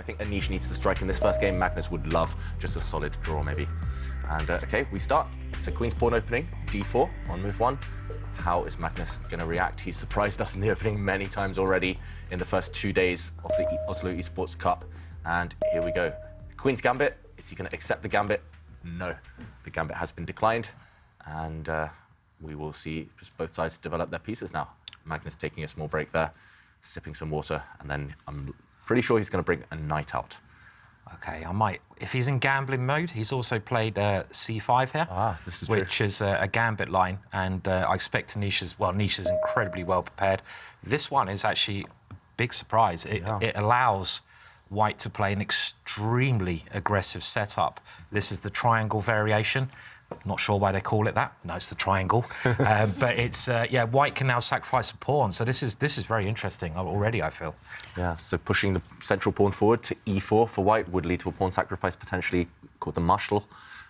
I think Anish needs to strike in this first game. Magnus would love just a solid draw, maybe. And OK, we start. It's a queen's pawn opening, d4 on move 1. How is Magnus going to react? He's surprised us in the opening many times already in the first 2 days of the Oslo Esports Cup. And here we go. Queen's gambit. Is he going to accept the gambit? No. The gambit has been declined. And we will see just both sides develop their pieces now. Magnus taking a small break there, sipping some water, and then I'm pretty sure he's going to bring a knight out. OK, I might. If he's in gambling mode, he's also played c5 here, this is which is a gambit line, and I expect Anish's, well, Anish's incredibly well prepared. This one is actually a big surprise. It allows White to play an extremely aggressive setup. This is the triangle variation. Not sure why they call it that. No, it's the triangle. But it's yeah, White can now sacrifice a pawn. So this is very interesting already, I feel. Yeah. So pushing the central pawn forward to e4 for White would lead to a pawn sacrifice, potentially called the martial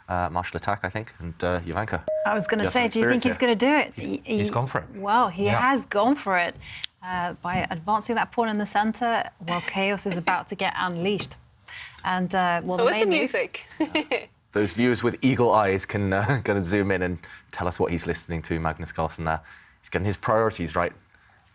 attack, I think. And Jovanka. I was going to say, do you think he's going to do it? He's gone for it. Well, he has gone for it by advancing that pawn in the centre. Well, chaos is about to get unleashed. And well, so is the music. Those viewers with eagle eyes can kind of zoom in and tell us what he's listening to, Magnus Carlsen there. He's getting his priorities right,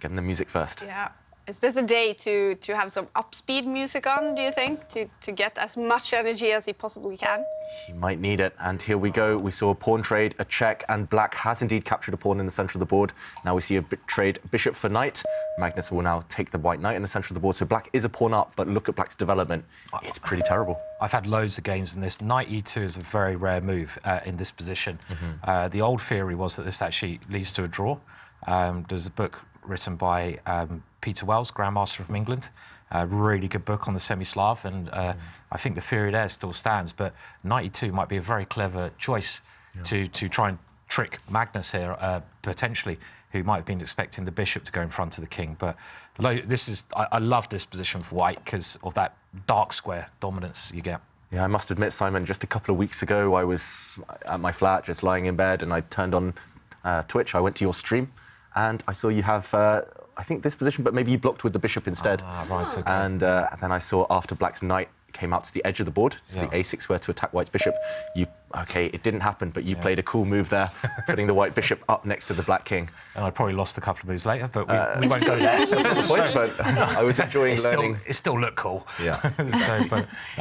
getting the music first. Yeah. Is this a day to have some upspeed music on, do you think, to get as much energy as he possibly can? He might need it. And here we go. We saw a pawn trade, a check, and Black has indeed captured a pawn in the centre of the board. Now we see a trade bishop for knight. Magnus will now take the white knight in the centre of the board. So Black is a pawn up, but look at Black's development. It's pretty terrible. I've had loads of games in this. Knight e2 is a very rare move in this position. The old theory was that this actually leads to a draw. There's a book written by Peter Wells, Grandmaster from England. Really good book on the semi-Slav, and I think the theory there still stands. But knight e2 might be a very clever choice to try and trick Magnus here, potentially, who might have been expecting the bishop to go in front of the king. But I love this position for White because of that dark square dominance you get. Yeah, I must admit, Simon, just a couple of weeks ago, I was at my flat, just lying in bed, and I turned on Twitch. I went to your stream, and I saw you have, I think, this position, but maybe you blocked with the bishop instead. Right, okay. And then I saw after Black's knight came out to the edge of the board, to the a6 square to attack White's bishop. OK, it didn't happen, but you played a cool move there, putting the White bishop up next to the Black king. And I probably lost a couple of moves later, but we won't go there. That's not the point, but I was enjoying learning. It still looked cool. Yeah.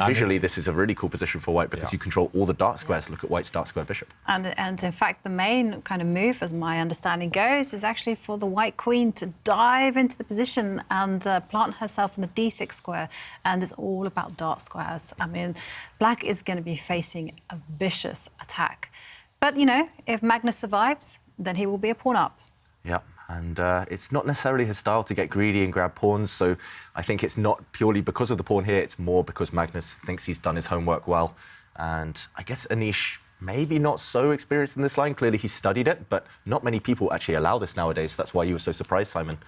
Visually, this is a really cool position for White because you control all the dark squares. Look at White's dark square bishop. And in fact, the main kind of move, as my understanding goes, is actually for the White queen to dive into the position and plant herself in the d6 square. And it's all about dark squares. I mean, Black is going to be facing a vicious attack. But, you know, if Magnus survives, then he will be a pawn up. Yeah, and it's not necessarily his style to get greedy and grab pawns, so I think it's not purely because of the pawn here, it's more because Magnus thinks he's done his homework well. And I guess Anish, maybe not so experienced in this line. Clearly he studied it, but not many people actually allow this nowadays. That's why you were so surprised, Simon.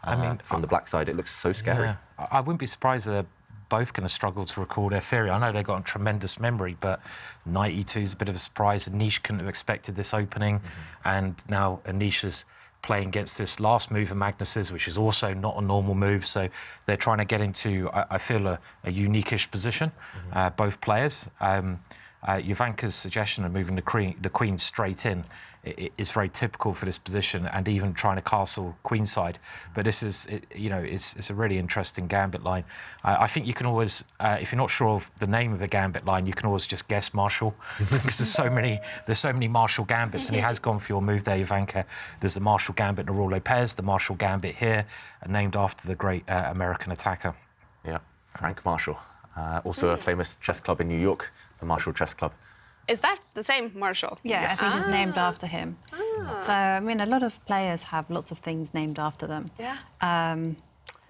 I mean, from the Black side, it looks so scary. Yeah. I wouldn't be surprised they're both going to struggle to recall their theory. I know they've got a tremendous memory, but knight e2 is a bit of a surprise. Anish couldn't have expected this opening, and now Anish is playing against this last move of Magnus's, which is also not a normal move. So they're trying to get into, I feel, a unique-ish position, both players. Jovanka's suggestion of moving the queen straight in is very typical for this position, and even trying to castle queenside. But this is, you know, it's a really interesting gambit line. I think you can always, if you're not sure of the name of a gambit line, you can always just guess Marshall because there's so many Marshall gambits, and he has gone for your move there, Jovanka. There's the Marshall gambit in Raul Lopez, the Marshall gambit here, named after the great American attacker. Yeah, Frank Marshall, also a famous chess club in New York, the Marshall Chess Club. Is that the same Marshall? Yeah, yes. I think it's named after him. So, I mean, a lot of players have lots of things named after them. Yeah.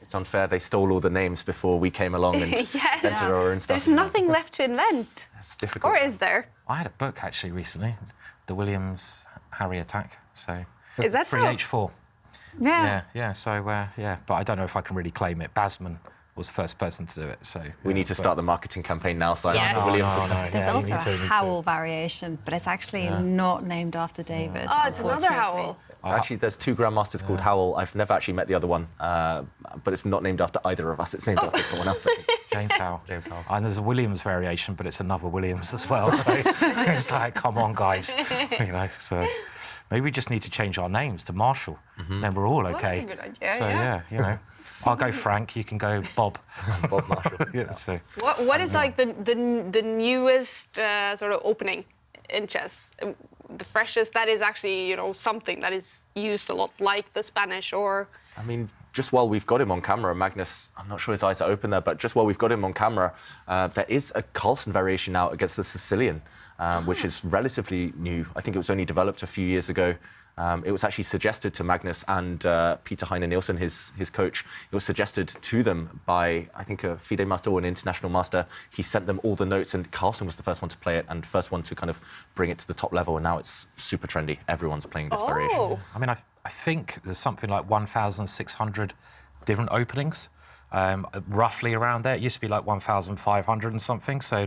It's unfair. They stole all the names before we came along and invented our own stuff. There's nothing left to invent. It's difficult. Or is there? I had a book, actually, recently, the Williams-Harry attack. So is that 3H4. Yeah. Yeah. So, yeah, but I don't know if I can really claim it. Basman was the first person to do it, so... We need to start the marketing campaign now, Simon. Yes. There's also a Howell variation, but it's actually not named after David. Oh, it's another Howell. Actually, there's two grandmasters called Howell. I've never actually met the other one, but it's not named after either of us. It's named after someone else. James Howell. And there's a Williams variation, but it's another Williams as well. So it's like, come on, guys. So maybe we just need to change our names to Marshall. Then we're all okay. Well, that's a good idea. So yeah, I'll go Frank. You can go Bob. Bob Marshall. So What is like the newest sort of opening in chess? The freshest that is actually something that is used a lot, like the Spanish, or. I mean, just while we've got him on camera, Magnus, I'm not sure his eyes are open there, but just while we've got him on camera, there is a Carlsen variation now against the Sicilian, which is relatively new. I think it was only developed a few years ago. It was actually suggested to Magnus and Peter Heine Nielsen, his coach. It was suggested to them by, I think, a FIDE master or an international master. He sent them all the notes, and Carlsen was the first one to play it and first one to kind of bring it to the top level. And now it's super trendy. Everyone's playing this variation. I mean, I think there's something like 1,600 different openings, roughly around there. It used to be like 1,500 and something. So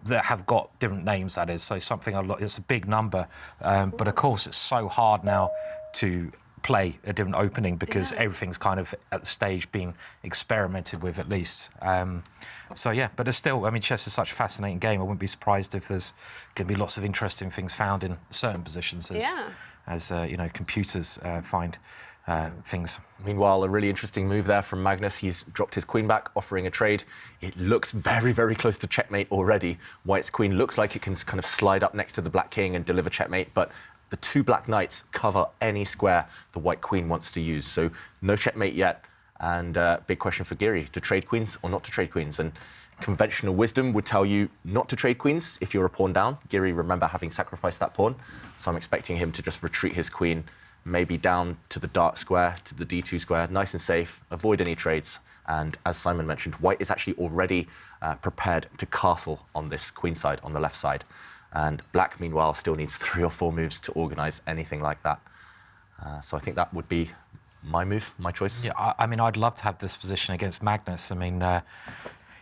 that have got different names, that is. So it's a big number. But of course, it's so hard now to play a different opening because everything's kind of at the stage being experimented with, at least. So yeah, but it's still, I mean, chess is such a fascinating game. I wouldn't be surprised if there's going to be lots of interesting things found in certain positions as computers find things. Meanwhile, a really interesting move there from Magnus. He's dropped his queen back, offering a trade. It looks very, very close to checkmate already. White's queen looks like it can kind of slide up next to the black king and deliver checkmate, but the two black knights cover any square the white queen wants to use. So no checkmate yet. And big question for Giri, to trade queens or not to trade queens? And conventional wisdom would tell you not to trade queens if you're a pawn down. Giri, remember having sacrificed that pawn. So I'm expecting him to just retreat his queen maybe down to the dark square, to the d2 square, nice and safe, avoid any trades. And as Simon mentioned, white is actually already prepared to castle on this queen side, on the left side. And black, meanwhile, still needs 3 or 4 moves to organise anything like that. So I think that would be my move, my choice. Yeah, I mean, I'd love to have this position against Magnus. I mean,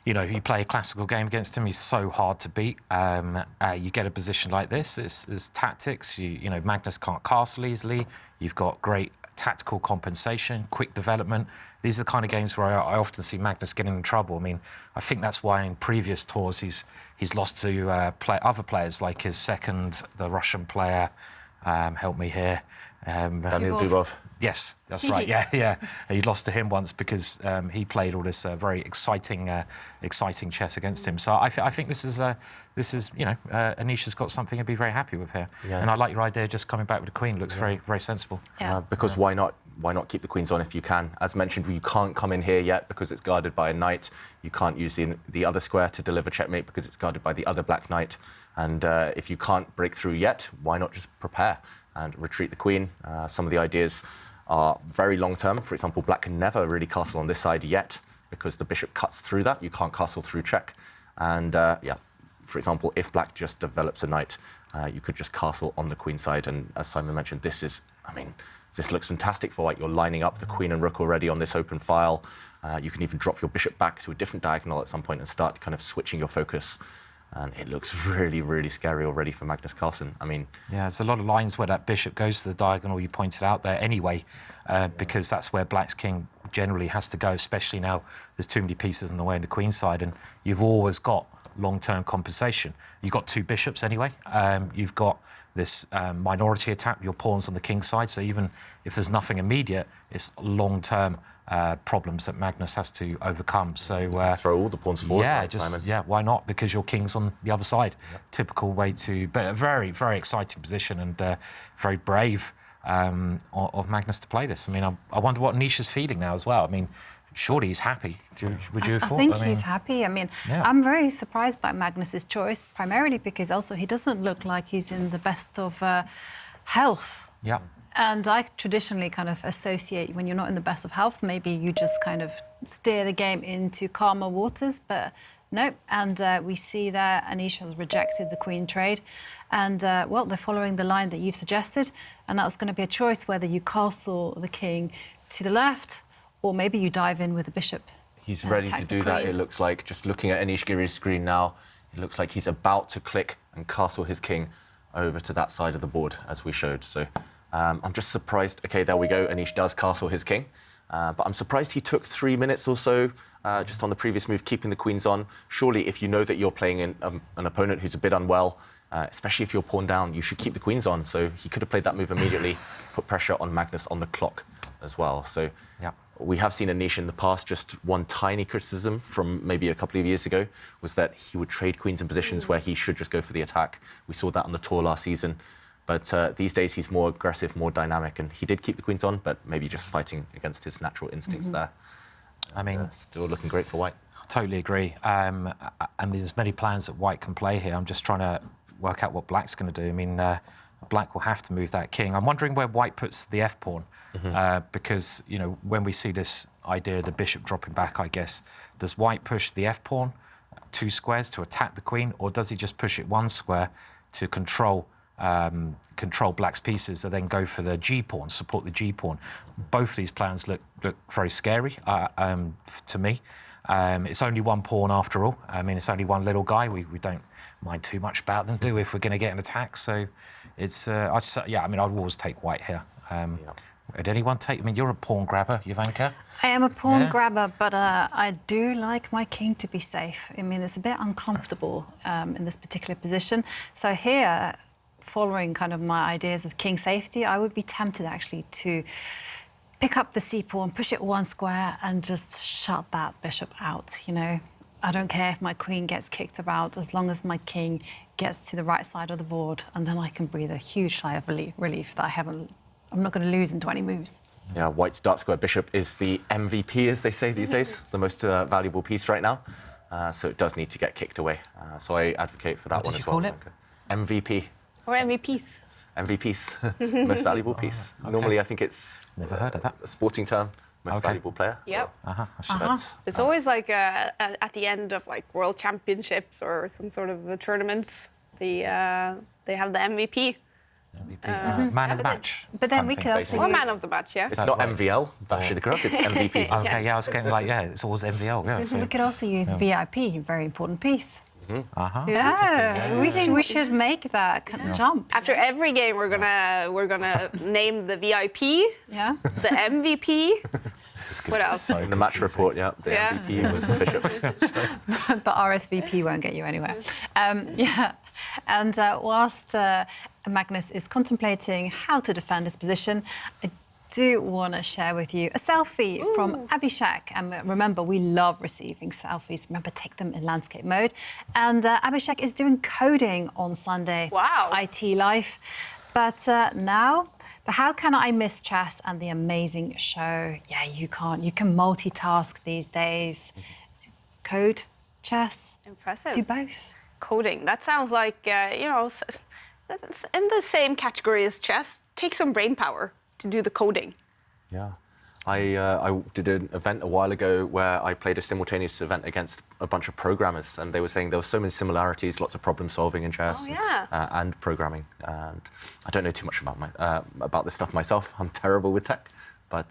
you play a classical game against him, he's so hard to beat. You get a position like this, it's tactics. Magnus can't castle easily. You've got great tactical compensation, quick development. These are the kind of games where I often see Magnus getting in trouble. I mean, I think that's why in previous tours he's lost to other players, like his second, the Russian player, help me here. Daniil Dubov. Yes, that's right. Yeah. He lost to him once because he played all this very exciting chess against him. So I think this is Anish has got something to be very happy with here. Yeah. And I like your idea, just coming back with the queen. Looks very, very sensible. Yeah. Because why not? Why not keep the queens on if you can? As mentioned, you can't come in here yet because it's guarded by a knight. You can't use the other square to deliver checkmate because it's guarded by the other black knight. And if you can't break through yet, why not just prepare and retreat the queen? Some of the ideas are very long term. For example, black can never really castle on this side yet because the bishop cuts through that. You can't castle through check. And for example, if black just develops a knight, you could just castle on the queen side. And as Simon mentioned, this looks fantastic for white. You're lining up the queen and rook already on this open file. You can even drop your bishop back to a different diagonal at some point and start kind of switching your focus. And it looks really, really scary already for Magnus Carlsen. I mean... Yeah, there's a lot of lines where that bishop goes to the diagonal you pointed out there anyway, because that's where black's king generally has to go, especially now there's too many pieces in the way on the queen side, and you've always got long-term compensation. You've got 2 bishops anyway. You've got this minority attack, your pawns on the king side, so even if there's nothing immediate, it's long-term problems that Magnus has to overcome. So throw all the pawns forward, Simon. Yeah, why not? Because your king's on the other side. Yep. Typical way to, but a very, very exciting position and very brave of Magnus to play this. I mean, I wonder what Anish is feeling now as well. I mean, surely he's happy. Would you have thought? I think he's happy. I mean, I'm very surprised by Magnus's choice, primarily because also he doesn't look like he's in the best of health. Yeah. And I traditionally kind of associate when you're not in the best of health, maybe you just kind of steer the game into calmer waters, but no. And we see that Anish has rejected the queen trade. And, well, they're following the line that you've suggested. And that's going to be a choice whether you castle the king to the left or maybe you dive in with the bishop. He's ready to do that, it looks like. Just looking at Anish Giri's screen now, it looks like he's about to click and castle his king over to that side of the board, as we showed. So I'm just surprised. Okay, there we go. Anish does castle his king. But I'm surprised he took 3 minutes or so just on the previous move, keeping the queens on. Surely, if you know that you're playing in, an opponent who's a bit unwell, especially if you're pawn down, you should keep the queens on. So he could have played that move immediately, put pressure on Magnus on the clock as well. So Yeah. we have seen Anish in the past. Just one tiny criticism from maybe a couple of years ago was that he would trade queens in positions where he should just go for the attack. We saw that on the tour last season. But these days he's more aggressive, more dynamic, and he did keep the queens on, but maybe just fighting against his natural instincts there. I mean, still looking great for white. I totally agree. I mean, there's many plans that white can play here. I'm just trying to work out what black's going to do. I mean, black will have to move that king. I'm wondering where white puts the f-pawn, because, you know, when we see this idea of the bishop dropping back, I guess, does white push the f-pawn 2 squares to attack the queen, or does he just push it 1 square to control black's pieces and then go for the g-pawn, support the g-pawn? Both of these plans look very scary to me. It's only 1 pawn after all. I mean, it's only 1 little guy. We don't mind too much about them, do we, if we're going to get an attack? So it's, yeah, I mean, I'd always take white here. Would anyone take, I mean, you're a pawn grabber, Jovanka. I am a pawn grabber, but I do like my king to be safe. I mean, it's a bit uncomfortable in this particular position. So here, following kind of my ideas of king safety, I would be tempted actually to pick up the c-pawn, push it 1 square and just shut that bishop out, you know. I don't care if my queen gets kicked about as long as my king gets to the right side of the board, and then I can breathe a huge sigh of relief that I'm not going to lose in 20 moves. Yeah, white's dark square bishop is the MVP, as they say these days, the most valuable piece right now. So it does need to get kicked away. So I advocate for that one as well. What did you call it? MVP. Or MVPs. MVPs, most valuable piece. Okay. Normally, I think it's Never heard of that. a sporting term, most valuable player. Yep. But, It's always like at the end of like world championships or some sort of tournaments, they have the MVP. Man of the match. But then kind we of could thing, also basically. Or man of the match, yeah. it's not MVL, Vashidagrup, it's MVP. Okay, yeah, I was getting like, yeah, it's always MVL. Yeah, so. We could also use VIP, a very important piece. Uh-huh. Yeah, we should make that kind of jump. After every game, we're gonna name the VIP, Yeah. the MVP. This is good. What else? So In the match report, yeah, the Yeah. MVP was the bishop. But RSVP won't get you anywhere. Yeah, and whilst Magnus is contemplating how to defend his position, I do want to share with you a selfie from Abhishek. And remember, we love receiving selfies. Remember, take them in landscape mode. And Abhishek is doing coding on Sunday. Wow. IT life. But now, but how can I miss chess and the amazing show? Yeah, you can't. You can multitask these days. Code, chess, Impressive. do both. Coding. That sounds like you know, that's in the same category as chess. Take some brain power to do the coding. Yeah. I did an event a while ago where I played a simultaneous event against a bunch of programmers, and they were saying there were so many similarities, lots of problem solving in chess and programming. And I don't know too much about this stuff myself. I'm terrible with tech, but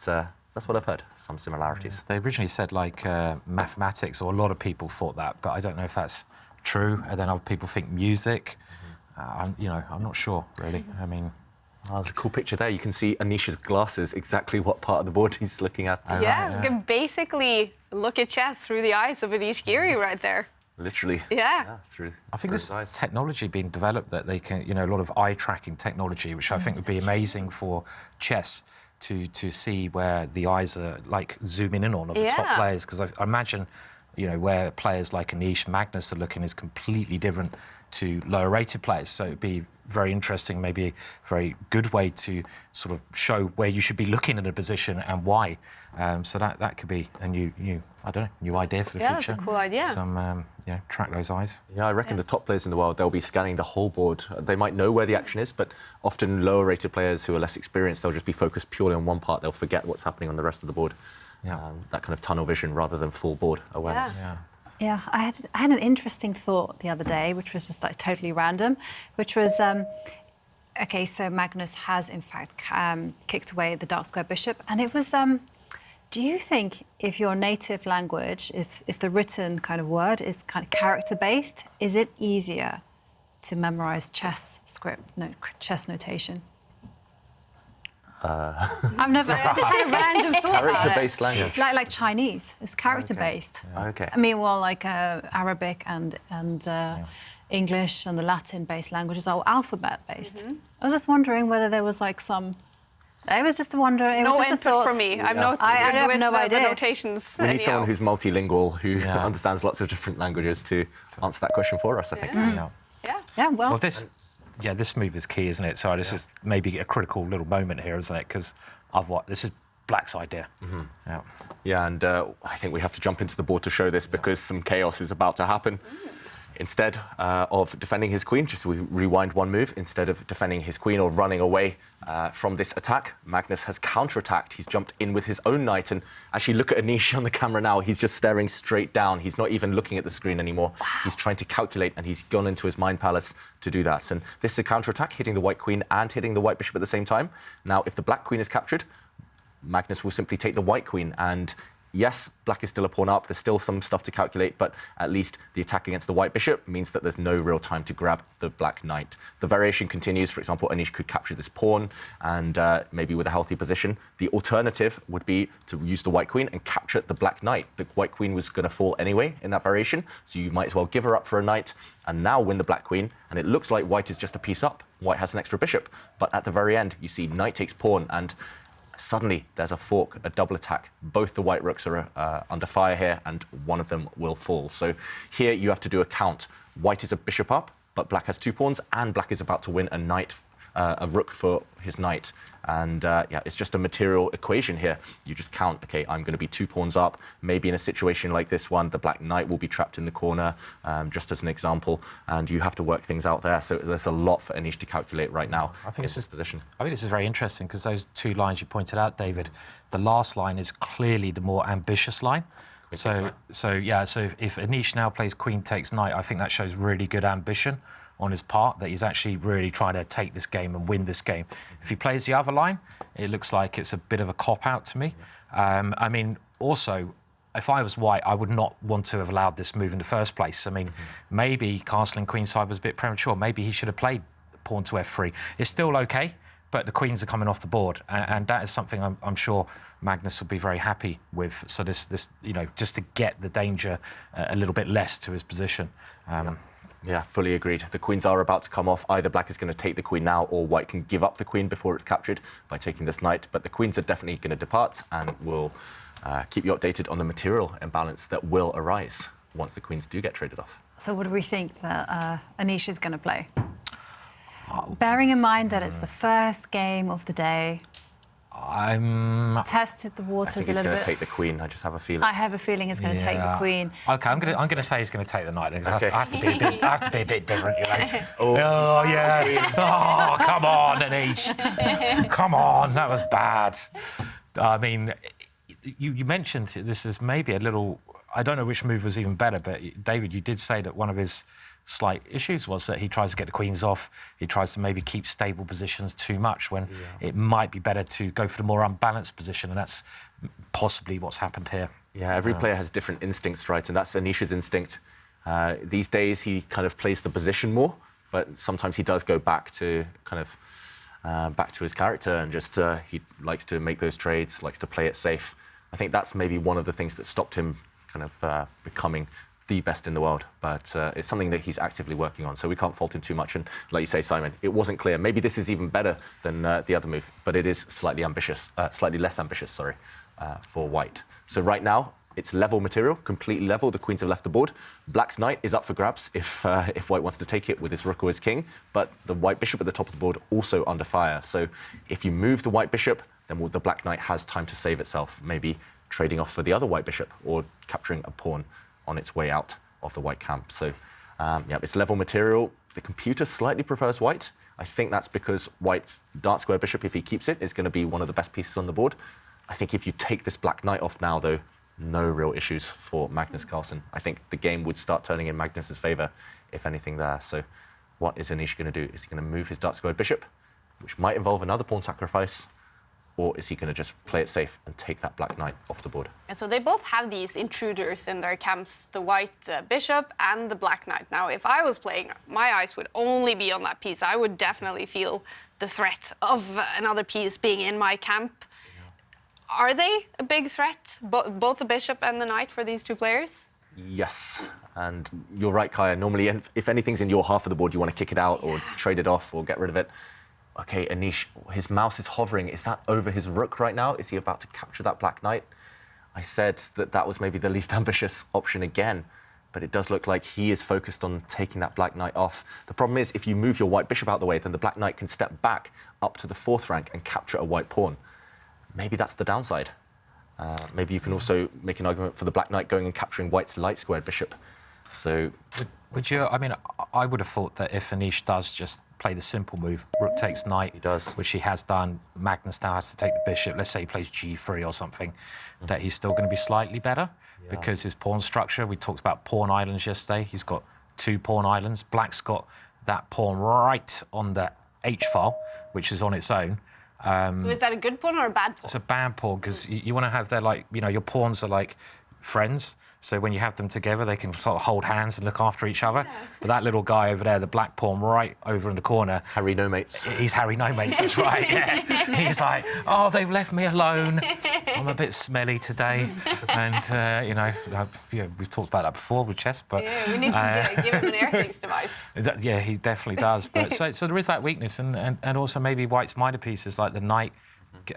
that's what I've heard, some similarities. They originally said like mathematics, or a lot of people thought that, but I don't know if that's true. And then other people think music. I'm not sure really. I mean. Oh, there's a cool picture there. You can see Anish's glasses, exactly what part of the board he's looking at. Yeah, we can basically look at chess through the eyes of Anish Giri right there. Literally. Yeah. Through I think his there's eyes. technology being developed that they can, a lot of eye tracking technology, which I think would be amazing for chess to see where the eyes are like zooming in on of the top players. Because I imagine, where players like Anish, Magnus are looking is completely different to lower rated players. So it'd be very interesting, maybe a very good way to sort of show where you should be looking in a position and why. So that could be a new idea for the future. Yeah, that's a cool idea. Some, track those eyes. Yeah, I reckon the top players in the world, they'll be scanning the whole board. They might know where the action is, but often lower rated players who are less experienced, they'll just be focused purely on one part. They'll forget what's happening on the rest of the board. Yeah. That kind of tunnel vision rather than full board awareness. Yeah. Yeah, I had an interesting thought the other day, which was just like totally random, which was, okay, so Magnus has in fact kicked away the dark square bishop, and it was, do you think if your native language, if the written kind of word is kind of character-based, is it easier to memorize chess script, chess notation? I've never just had a random thought about it. Character-based language. Like Chinese, it's character-based. Okay. I mean, well, like Arabic and English and the Latin-based languages are alphabet-based. I was just wondering whether there was like some. It was just a wonder. It No was just a input thought. from me. I'm not I good have with no the idea. notations. We need anyhow. someone who's multilingual, who understands lots of different languages to answer that question for us, I think. Yeah. Yeah, well, Well, this move is key, isn't it? So this is maybe a critical little moment here, isn't it? Because this is Black's idea. Yeah. Yeah, and I think we have to jump into the board to show this because some chaos is about to happen. Instead of defending his queen, just we rewind one move, instead of defending his queen or running away from this attack, Magnus has counterattacked. He's jumped in with his own knight, and actually look at Anish on the camera now. He's just staring straight down. He's not even looking at the screen anymore. Wow. He's trying to calculate, and he's gone into his mind palace to do that. And this is a counterattack, hitting the white queen and hitting the white bishop at the same time. Now, if the black queen is captured, Magnus will simply take the white queen, and yes, black is still a pawn up. There's still some stuff to calculate, but at least the attack against the white bishop means that there's no real time to grab the black knight. The variation continues. For example, Anish could capture this pawn and maybe with a healthy position. The alternative would be to use the white queen and capture the black knight. The white queen was going to fall anyway in that variation, so you might as well give her up for a knight and now win the black queen. And it looks like white is just a piece up. White has an extra bishop, but at the very end, you see knight takes pawn, and suddenly there's a fork, a double attack. Both the white rooks are under fire here, and one of them will fall. So here you have to do a count. White is a bishop up, but black has 2 pawns, and black is about to win a knight, a rook for his knight. And it's just a material equation here. You just count, okay, I'm going to be 2 pawns up. Maybe in a situation like this one, the black knight will be trapped in the corner, just as an example, and you have to work things out there. So there's a lot for Anish to calculate right now. I think this position. I think this is very interesting because those 2 lines you pointed out, David, the last line is clearly the more ambitious line. So if Anish now plays queen takes knight, I think that shows really good ambition on his part, that he's actually really trying to take this game and win this game. If he plays the other line, it looks like it's a bit of a cop-out to me. I mean, also, if I was white, I would not want to have allowed this move in the first place. I mean, maybe castling queenside was a bit premature. Maybe he should have played pawn to f3. It's still okay, but the queens are coming off the board, and that is something I'm sure Magnus will be very happy with. So this just to get the danger a little bit less to his position. Yeah, fully agreed. The queens are about to come off. Either black is going to take the queen now, or white can give up the queen before it's captured by taking this knight. But the queens are definitely going to depart, and we'll keep you updated on the material imbalance that will arise once the queens do get traded off. so what do we think that Anish is going to play? Bearing in mind that it's the first game of the day. Tested the I waters think a he's little going bit. to take the queen. I just have a feeling. I have a feeling he's going to take the queen. Okay, I'm gonna say he's going to take the knight. Okay. I have to be a bit different, you know. Oh yeah. Oh, come on, Anish. Come on, that was bad. I mean, you mentioned this is maybe a little. I don't know which move was even better, but David, you did say that one of his slight issues was that he tries to get the queens off. He tries to maybe keep stable positions too much when it might be better to go for the more unbalanced position, and that's possibly what's happened here. Yeah, every player has different instincts, right? And that's Anish's instinct. These days, he kind of plays the position more, but sometimes he does go back to back to his character and just he likes to make those trades, likes to play it safe. I think that's maybe one of the things that stopped him kind of becoming the best in the world, but it's something that he's actively working on, so we can't fault him too much. And like you say, Simon, it wasn't clear. Maybe this is even better than the other move, but it is slightly less ambitious, for white. So right now, it's level material, completely level. The queens have left the board. Black's knight is up for grabs if white wants to take it with his rook or his king, but the white bishop at the top of the board also under fire. So if you move the white bishop, then the black knight has time to save itself, maybe trading off for the other white bishop or capturing a pawn on its way out of the white camp. So, it's level material. The computer slightly prefers white. I think that's because white's dark square bishop, if he keeps it, is going to be one of the best pieces on the board. I think if you take this black knight off now, though, no real issues for Magnus Carlsen. I think the game would start turning in Magnus's favour, if anything there. So what is Anish going to do? Is he going to move his dark square bishop, which might involve another pawn sacrifice, Or is he going to just play it safe and take that black knight off the board? And so they both have these intruders in their camps, the white bishop and the black knight. Now, if I was playing, my eyes would only be on that piece. I would definitely feel the threat of another piece being in my camp. Are they a big threat, both the bishop and the knight, for these two players? Yes, and you're right, Kaya. Normally, if anything's in your half of the board, you want to kick it out or trade it off or get rid of it. Okay, Anish, his mouse is hovering. Is that over his rook right now? Is he about to capture that black knight? I said that was maybe the least ambitious option again, but it does look like he is focused on taking that black knight off. The problem is, if you move your white bishop out of the way, then the black knight can step back up to the 4th rank and capture a white pawn. Maybe that's the downside. Maybe you can also make an argument for the black knight going and capturing white's light squared bishop. So, would you? I mean, I would have thought that if Anish does just play the simple move, rook takes knight, he does, which he has done. Magnus now has to take the bishop. Let's say he plays g3 or something, that he's still going to be slightly better because his pawn structure. We talked about pawn islands yesterday. He's got 2 pawn islands. Black's got that pawn right on the h file, which is on its own. So is that a good pawn or a bad pawn? It's a bad pawn because you want to have their, like, you know, your pawns are like friends. So when you have them together, they can sort of hold hands and look after each other. Yeah. But that little guy over there, the black pawn right over in the corner. Harry no mates. He's Harry no mates, that's right, yeah. He's like, oh, they've left me alone. I'm a bit smelly today. And, you know, we've talked about that before with chess, but... Yeah, we need to give him an Airthings device. Yeah, he definitely does. But so there is that weakness. And also maybe white's minor pieces, like the knight,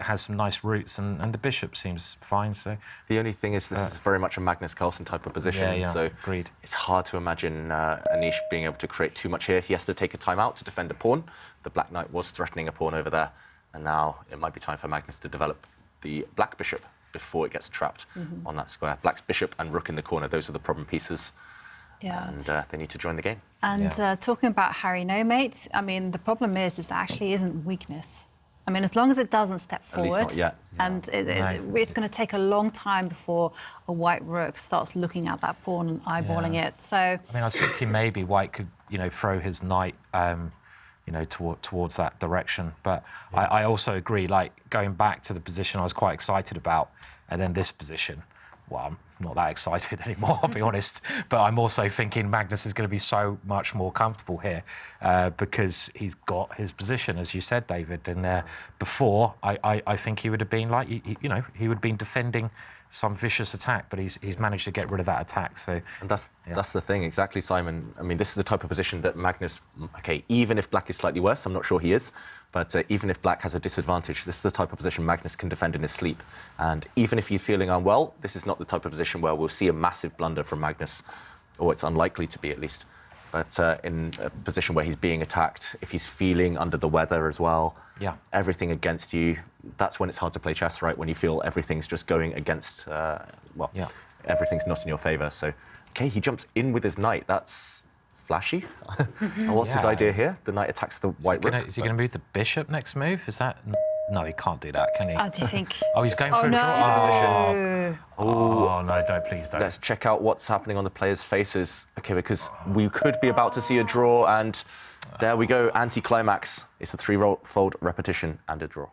has some nice roots, and the bishop seems fine. So the only thing is, this is very much a Magnus Carlsen type of position. Yeah, so agreed. It's hard to imagine Anish being able to create too much here. He has to take a timeout to defend a pawn. The black knight was threatening a pawn over there, and now it might be time for Magnus to develop the black bishop before it gets trapped on that square. Black's bishop and rook in the corner, those are the problem pieces. Yeah. And they need to join the game. And talking about Harry no mates, I mean, the problem is there actually isn't weakness. I mean, as long as it doesn't step forward, at least not yet. And it's going to take a long time before a white rook starts looking at that pawn and eyeballing it. So, I mean, I was thinking maybe white could, you know, throw his knight, you know, towards that direction. But I also agree, like, going back to the position I was quite excited about, and then this position, well, I'm not that excited anymore, I'll be honest. But I'm also thinking Magnus is going to be so much more comfortable here because he's got his position, as you said, David. And before, I think he would have been like, you know, he would have been defending some vicious attack, but he's managed to get rid of that attack. So, and that's the thing, exactly, Simon. I mean, this is the type of position that Magnus, okay, even if black is slightly worse, I'm not sure he is, but even if black has a disadvantage, this is the type of position Magnus can defend in his sleep. And even if he's feeling unwell, this is not the type of position where we'll see a massive blunder from Magnus, or it's unlikely to be at least. But in a position where he's being attacked, if he's feeling under the weather as well, everything against you, that's when it's hard to play chess, right? When you feel everything's just going against, everything's not in your favour. So, okay, he jumps in with his knight. That's flashy. And what's his idea here? The knight attacks the white rook. Is he going to move the bishop next move? Is that... No, he can't do that, can he? Oh, do you think? Oh, he's going for a draw. Oh, no, don't, please don't. Let's check out what's happening on the players' faces. Okay, because we could be about to see a draw, and there we go, anti-climax. It's a 3-fold repetition and a draw.